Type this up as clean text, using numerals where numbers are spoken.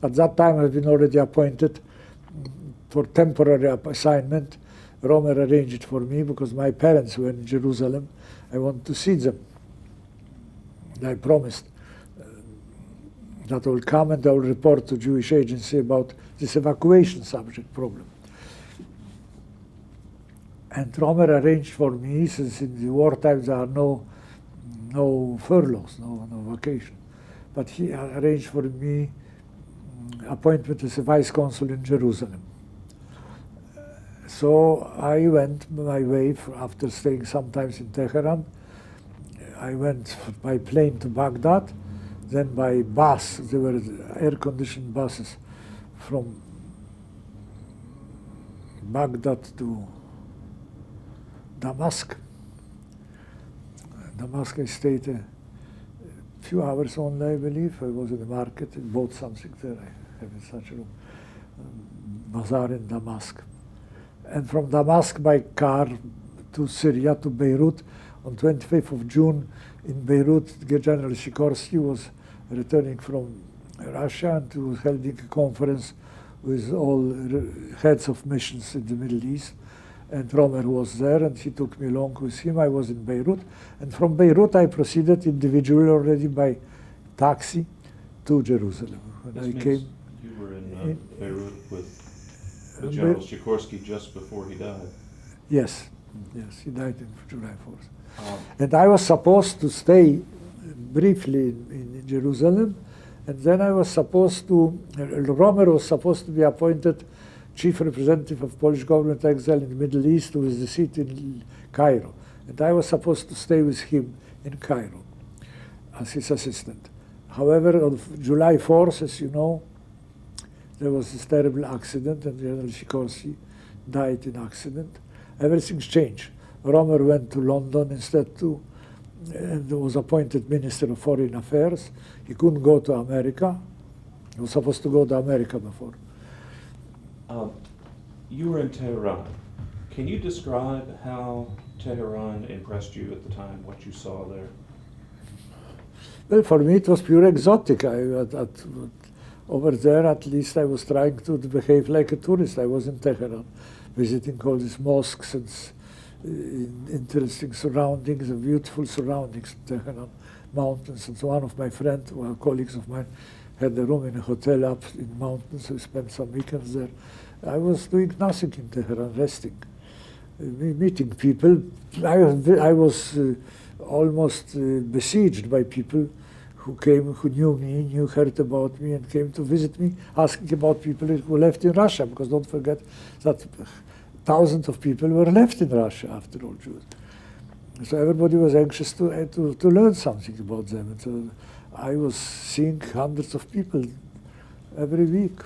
At that time, I've been already appointed for temporary assignment. Romer arranged it for me because my parents were in Jerusalem. I want to see them. I promised that I will come and I will report to Jewish agency about this evacuation subject problem. And Romer arranged for me, since in the wartime there are no furloughs, no vacation. But he arranged for me appointment as a vice consul in Jerusalem. So I went my way after staying sometimes in Teheran. I went by plane to Baghdad, then by bus. There were air-conditioned buses from Baghdad to Damascus. I stayed a few hours only, I believe. I was in the market and bought something there. I have such a bazaar in Damascus. And from Damascus by car to Syria, to Beirut. On 25th of June in Beirut, General Sikorsky was returning from Russia and he was holding a conference with all heads of missions in the Middle East. And Romer was there, and he took me along with him. I was in Beirut. And from Beirut, I proceeded individually already by taxi to Jerusalem. When I came, you were in Beirut with General Sikorsky just before he died. Yes, he died on July 4th. And I was supposed to stay briefly in Jerusalem, and then I was supposed to, Romer was supposed to be appointed chief representative of Polish government exile in the Middle East, with the seat in Cairo. And I was supposed to stay with him in Cairo as his assistant. However, on July 4th, as you know, there was this terrible accident, and General Sikorsky died in accident. Everything's changed. Romer went to London instead and was appointed Minister of Foreign Affairs. He couldn't go to America. He was supposed to go to America before. You were in Tehran. Can you describe how Tehran impressed you at the time, what you saw there? Well, for me it was pure exotic. Over there, at least I was trying to behave like a tourist. I was in Tehran, visiting all these mosques and interesting surroundings, and beautiful surroundings in Tehran, mountains. And so one of my friends, or colleagues of mine, had a room in a hotel up in the mountains. We spent some weekends there. I was doing nothing in Tehran, resting, meeting people. I was almost besieged by people who came, who knew me, heard about me, and came to visit me, asking about people who left in Russia, because don't forget that thousands of people were left in Russia after all, Jews. So everybody was anxious to learn something about them. And so I was seeing hundreds of people every week.